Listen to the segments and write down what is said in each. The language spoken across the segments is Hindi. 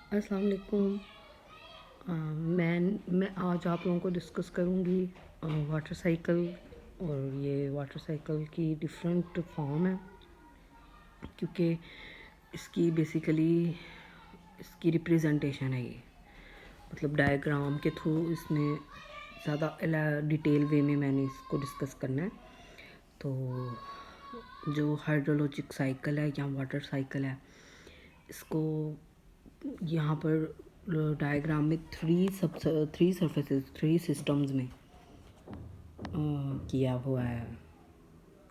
अस्सलाम वालेकुम। मैं आज आप लोगों को डिस्कस करूँगी वाटर साइकिल। और ये वाटर साइकिल की डिफरेंट फॉर्म है, क्योंकि इसकी बेसिकली इसकी रिप्रेजेंटेशन है ये, मतलब डायग्राम के थ्रू इसमें ज़्यादा डिटेल वे में मैंने इसको डिस्कस करना है। तो जो हाइड्रोलॉजिक साइकिल है या वाटर साइकिल है, इसको यहाँ पर डायग्राम में थ्री सरफेसेस, थ्री सिस्टम्स में किया हुआ है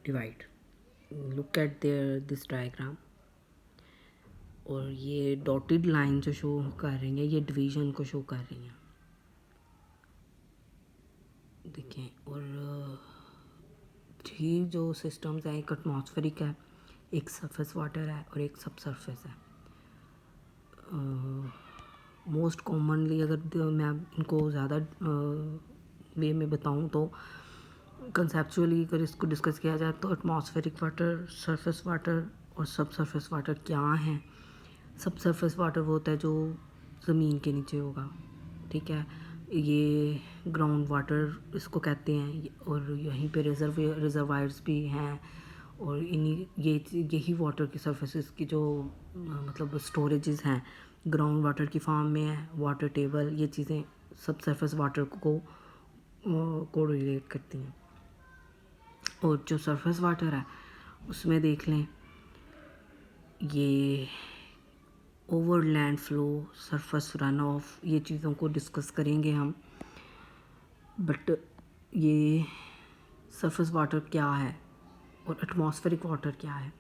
divide. Look at there this diagram. और ये डॉटेड लाइन जो शो कर रही है, ये डिवीजन को शो कर रही हैं, देखें। और थ्री जो सिस्टम्स हैं, एक एटमॉस्फेरिक है, एक सरफेस वाटर है और एक सब सरफेस है। मोस्ट कॉमनली अगर मैं इनको ज़्यादा वे में बताऊँ तो कंसेप्चुअली अगर इसको डिस्कस किया जाए तो एटमॉस्फेरिक वाटर, सरफेस वाटर और सब सरफेस वाटर क्या हैं। सब सरफेस वाटर वो होता है जो ज़मीन के नीचे होगा, ठीक है। ये ग्राउंड वाटर इसको कहते हैं। और यहीं पे रिजर्वायर्स भी हैं। और इन्हीं यही वाटर की सरफेसेस की जो मतलब स्टोरेजेस हैं, ग्राउंड वाटर की फॉर्म में है। वाटर टेबल, ये चीज़ें सब सरफेस वाटर को रिलेट करती हैं। और जो सरफेस वाटर है उसमें देख लें, ये over land flow, surface run of, ये चीज़ों को डिस्कस करेंगे हम। बट ये सरफेस वाटर क्या है और एटमॉस्फेरिक वाटर क्या है,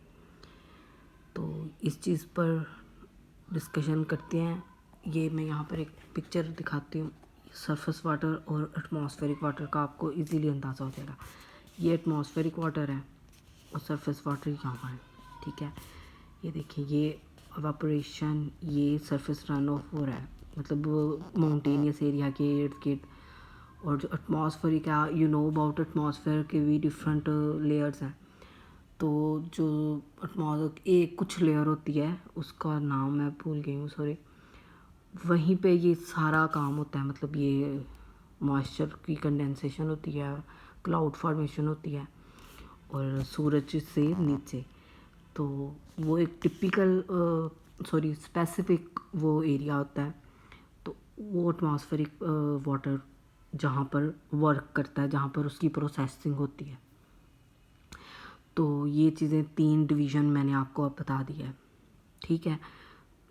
तो इस चीज़ पर डिस्कशन करते हैं। ये मैं यहाँ पर एक पिक्चर दिखाती हूँ सरफेस वाटर और एटमॉस्फेरिक वाटर का, आपको इजीली अंदाज़ा हो जाएगा। ये एटमॉस्फेरिक वाटर है और सरफेस वाटर यहाँ है, ठीक है। ये देखिए, ये एवापोरेशन, ये सरफेस रन ऑफ हो रहा है, मतलब माउंटेनियस एरिया के इर्द गिर्द। और जो एटमॉस्फेरिक है, यू नो अबाउट एटमॉस्फेयर के भी डिफरेंट लेयर्स हैं। तो जो एक कुछ लेयर होती है, उसका नाम मैं भूल गई हूँ, सॉरी। वहीं पे ये सारा काम होता है, मतलब ये मॉइस्चर की कंडेंसेशन होती है, क्लाउड फॉर्मेशन होती है और सूरज से नीचे। तो वो एक टिपिकल स्पेसिफिक वो एरिया होता है। तो वो एटमॉस्फेरिक वाटर जहाँ पर वर्क करता है, जहाँ पर उसकी प्रोसेसिंग होती है। तो ये चीज़ें 3 डिवीज़न मैंने आपको अब बता दिया है, ठीक है।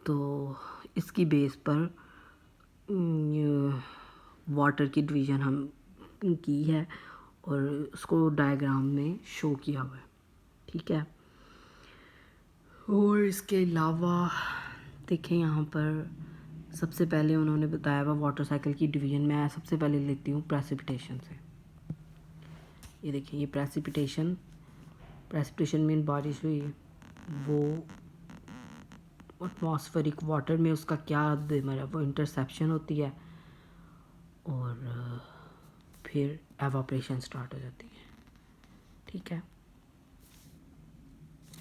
तो इसकी बेस पर वाटर की डिवीज़न हम की है और उसको डायग्राम में शो किया हुआ है, ठीक है। और इसके अलावा देखें, यहाँ पर सबसे पहले उन्होंने बताया हुआ वाटर साइकिल की डिवीज़न। मैं सबसे पहले लेती हूँ प्रेसिपिटेशन से। ये देखिए, ये प्रेसिपिटेशन में बारिश हुई, वो एटमॉस्फेरिक वाटर में उसका क्या वो इंटरसेप्शन होती है और फिर एवापोरेशन स्टार्ट हो जाती है, ठीक है।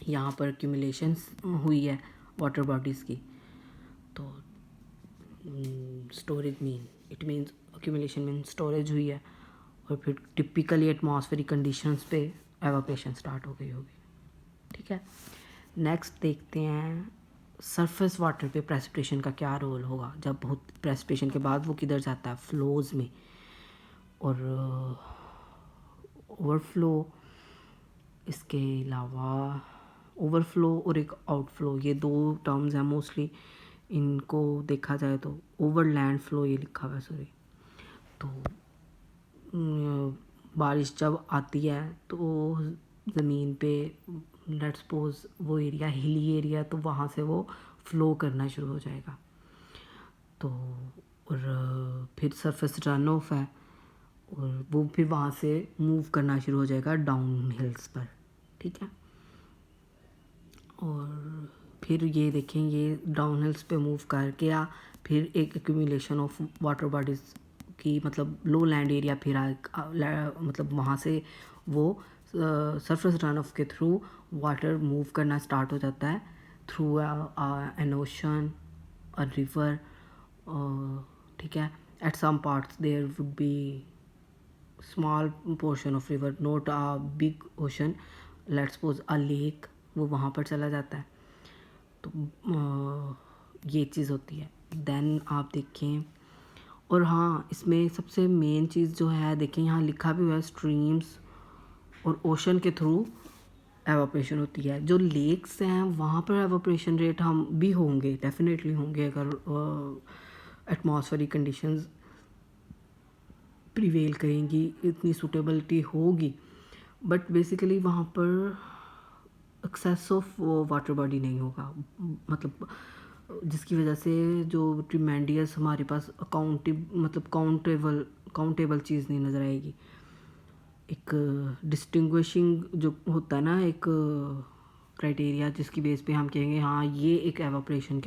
यहाँ पर एक्यूमुलेशन हुई है वाटर बॉडीज़ की। तो storage it means accumulation mean storage हुई है और फिर टिपिकली एटमॉस्फेरिक कंडीशंस पे एवापोरेशन स्टार्ट हो गई होगी, ठीक है। नेक्स्ट देखते हैं सरफेस वाटर पे प्रेसिपिटेशन का क्या रोल होगा। जब बहुत प्रेसिपिटेशन के बाद वो किधर जाता है, फ्लोज में। और ओवरफ्लो, इसके अलावा ओवरफ्लो और एक आउटफ्लो, ये 2 टर्म्स हैं मोस्टली। इनको देखा जाए तो ओवरलैंड फ्लो ये लिखा हुआ है, सॉरी। तो बारिश जब आती है तो ज़मीन पे, लेट्स सपोज वो एरिया हिली एरिया, तो वहाँ से वो फ्लो करना शुरू हो जाएगा। तो और फिर सरफेस रन ऑफ है और वो फिर वहाँ से मूव करना शुरू हो जाएगा डाउन हिल्स पर, ठीक है। और फिर ये देखें, ये डाउन हिल्स पे मूव करके आ, फिर एक एक्यूमुलेशन ऑफ वाटर बॉडीज़ की, मतलब लो लैंड एरिया, फिर मतलब वहाँ से वो सरफेस रन ऑफ के थ्रू वाटर मूव करना स्टार्ट हो जाता है through an ocean a river, ठीक है, at some parts there would be small portion of river, not a big ocean, let's suppose a lake, वो वहाँ पर चला जाता है। तो ये चीज़ होती है। देन आप देखें, और हाँ इसमें सबसे मेन चीज़ जो है, देखें यहाँ लिखा भी हुआ है स्ट्रीम्स और ओशन के थ्रू एवापोरेशन होती है। जो लेक्स हैं वहाँ पर एवापोरेशन रेट हम भी होंगे, डेफिनेटली होंगे अगर एटमॉस्फेरिक कंडीशंस प्रिवेल करेंगी, इतनी सूटेबिलिटी होगी। बट बेसिकली वहाँ पर एक्सेस ऑफ वाटर बॉडी नहीं होगा, मतलब जिसकी वजह से जो ट्रिमेंडियस हमारे पास काउंटेबल चीज़ नहीं नज़र आएगी। एक डिस्टिंग्विशिंग जो होता है ना, एक क्राइटेरिया जिसकी बेस पे हम कहेंगे हाँ ये एक एवापोरेशन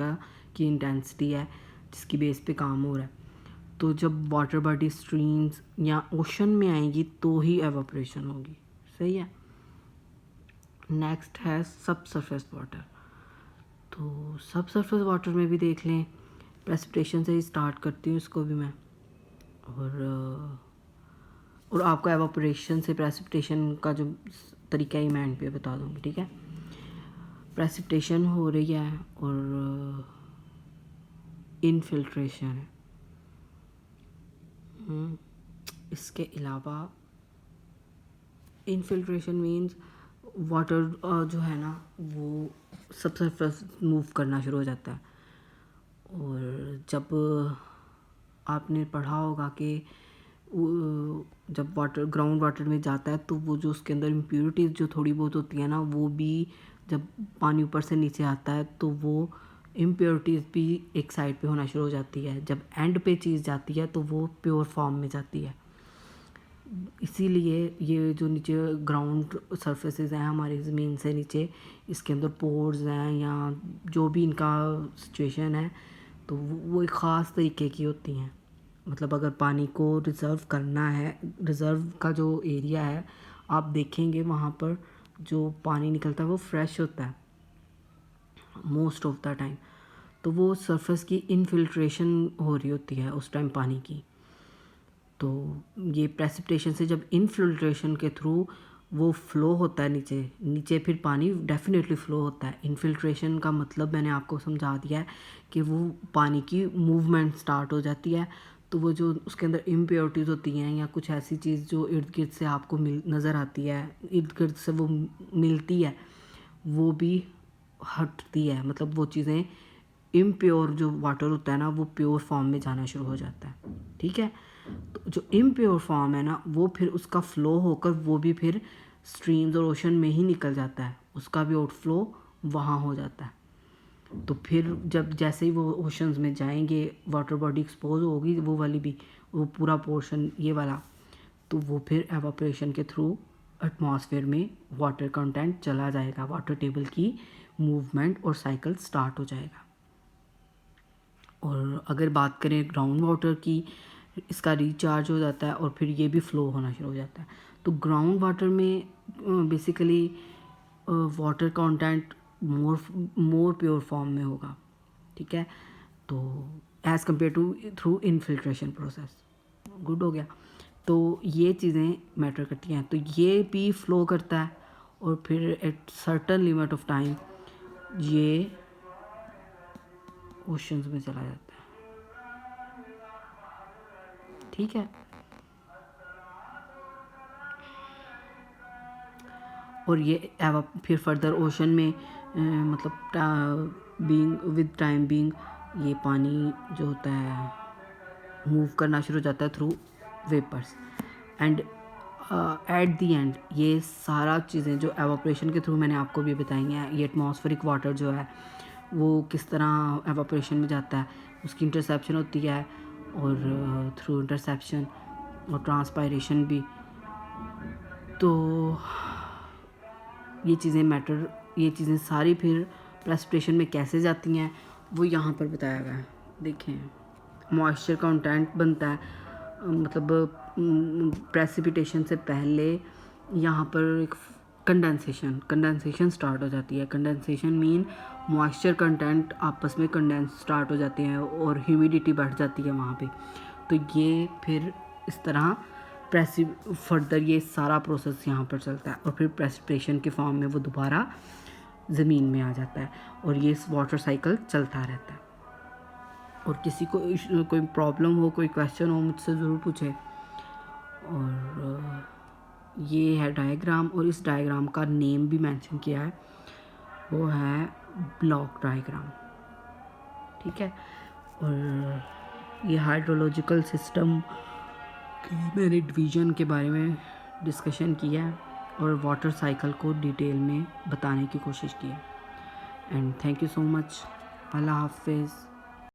की इंटेंसिटी है जिसकी बेस पे काम हो रहा है। तो जब वाटर बॉडी स्ट्रीम्स या ओशन में आएंगी तो ही एवापोरेशन होगी, सही है। नेक्स्ट है सब सरफेस वाटर। तो सब सरफेस वाटर में भी देख लें, प्रेसिपिटेशन से ही स्टार्ट करती हूँ इसको भी मैं, और आपको एवापोरेशन से प्रेसिपिटेशन का जो तरीका ही मैं एंड पे बता दूँगी, ठीक है। प्रेसिपिटेशन हो रही है और इनफिल्ट्रेशन है। इसके अलावा इनफिल्ट्रेशन मीन्स वाटर जो है ना वो सब सरफेस मूव करना शुरू हो जाता है। और जब आपने पढ़ा होगा कि जब वाटर ग्राउंड वाटर में जाता है तो वो जो उसके अंदर इम्प्योरिटीज़ जो थोड़ी बहुत होती है ना, वो भी जब पानी ऊपर से नीचे आता है तो वो इम्प्योरिटीज़ भी एक साइड पे होना शुरू हो जाती है। जब एंड पे चीज़ जाती है तो वो प्योर फॉर्म में जाती है। इसीलिए ये जो नीचे ग्राउंड सरफेसेस हैं हमारी ज़मीन से नीचे, इसके अंदर पोर्स हैं या जो भी इनका सिचुएशन है, तो वो एक ख़ास तरीके की होती हैं। मतलब अगर पानी को रिज़र्व करना है, रिज़र्व का जो एरिया है आप देखेंगे वहाँ पर जो पानी निकलता है वो फ्रेश होता है मोस्ट ऑफ द टाइम। तो वो सरफेस की इनफिल्ट्रेशन हो रही होती है उस टाइम पानी की। तो ये प्रेसिपिटेशन से जब इनफिल्ट्रेशन के थ्रू वो फ़्लो होता है नीचे फिर पानी डेफिनेटली फ़्लो होता है। इनफिल्ट्रेशन का मतलब मैंने आपको समझा दिया है कि वो पानी की मूवमेंट स्टार्ट हो जाती है। तो वो जो उसके अंदर इम्प्योरिटीज़ होती हैं या कुछ ऐसी चीज़ जो इर्द गिर्द से आपको नज़र आती है, इर्द गिर्द से वो मिलती है, वो भी हटती है। मतलब वो चीज़ें इम्प्योर जो वाटर होता है ना वो प्योर फॉर्म में जाना शुरू हो जाता है, ठीक है। तो जो इम्प्योर फॉर्म है ना वो फिर उसका फ़्लो होकर वो भी फिर स्ट्रीम्स और ओशन में ही निकल जाता है, उसका भी आउटफ्लो वहाँ हो जाता है। तो फिर जब जैसे ही वो ओशंस में जाएंगे वाटर बॉडी एक्सपोज होगी, वो वाली भी, वो पूरा पोर्शन ये वाला, तो वो फिर एवापोरेशन के थ्रू एटमॉस्फेयर में वाटर कंटेंट चला जाएगा, वाटर टेबल की मूवमेंट और साइकिल स्टार्ट हो जाएगा। और अगर बात करें ग्राउंड वाटर की, इसका रिचार्ज हो जाता है और फिर ये भी फ़्लो होना शुरू हो जाता है। तो ग्राउंड वाटर में basically water content more pure form में होगा, ठीक है। तो as compare to through infiltration process, good हो गया। तो ये चीज़ें मैटर करती हैं। तो ये भी फ़्लो करता है और फिर at certain limit of time ये ओशंस में चला जाता है, ठीक है। और ये फिर फर्दर ओशन में मतलब बीइंग विद टाइम बीइंग ये पानी जो होता है मूव करना शुरू हो जाता है through vapours. And at the end ये सारा चीज़ें जो एवापोरेशन के थ्रू मैंने आपको भी बताई हैं, ये एटमॉस्फेरिक वाटर जो है वो किस तरह एवापोरेशन में जाता है, उसकी इंटरसेप्शन होती है और थ्रू इंटरसेप्शन और ट्रांसपायरेशन भी। तो ये चीज़ें सारी फिर प्रेसिपिटेशन में कैसे जाती हैं वो यहाँ पर बताया गया है। देखें मॉइस्चर कंटेंट बनता है, मतलब प्रेसिपिटेशन से पहले यहाँ पर एक कंडेंसेशन स्टार्ट हो जाती है। कंडेंसेशन मीन मॉइस्चर कंटेंट आपस में कंडेंस स्टार्ट हो जाते हैं और ह्यूमिडिटी बढ़ जाती है वहाँ पे। तो ये फिर इस तरह फर्दर ये सारा प्रोसेस यहाँ पर चलता है और फिर प्रेसिपिटेशन के फॉर्म में वो दोबारा ज़मीन में आ जाता है और ये वाटर साइकिल चलता रहता है। और किसी को कोई प्रॉब्लम हो, कोई क्वेश्चन हो, मुझसे ज़रूर पूछें। और ये है डायग्राम और इस डायग्राम का नेम भी मेंशन किया है, वो है ब्लॉक डायग्राम। ठीक है। और ये हाइड्रोलॉजिकल सिस्टम के मैंने डिवीज़न के बारे में डिस्कशन किया है और वाटर साइकिल को डिटेल में बताने की कोशिश की है। And thank you so much. अल्लाह हाफिज़।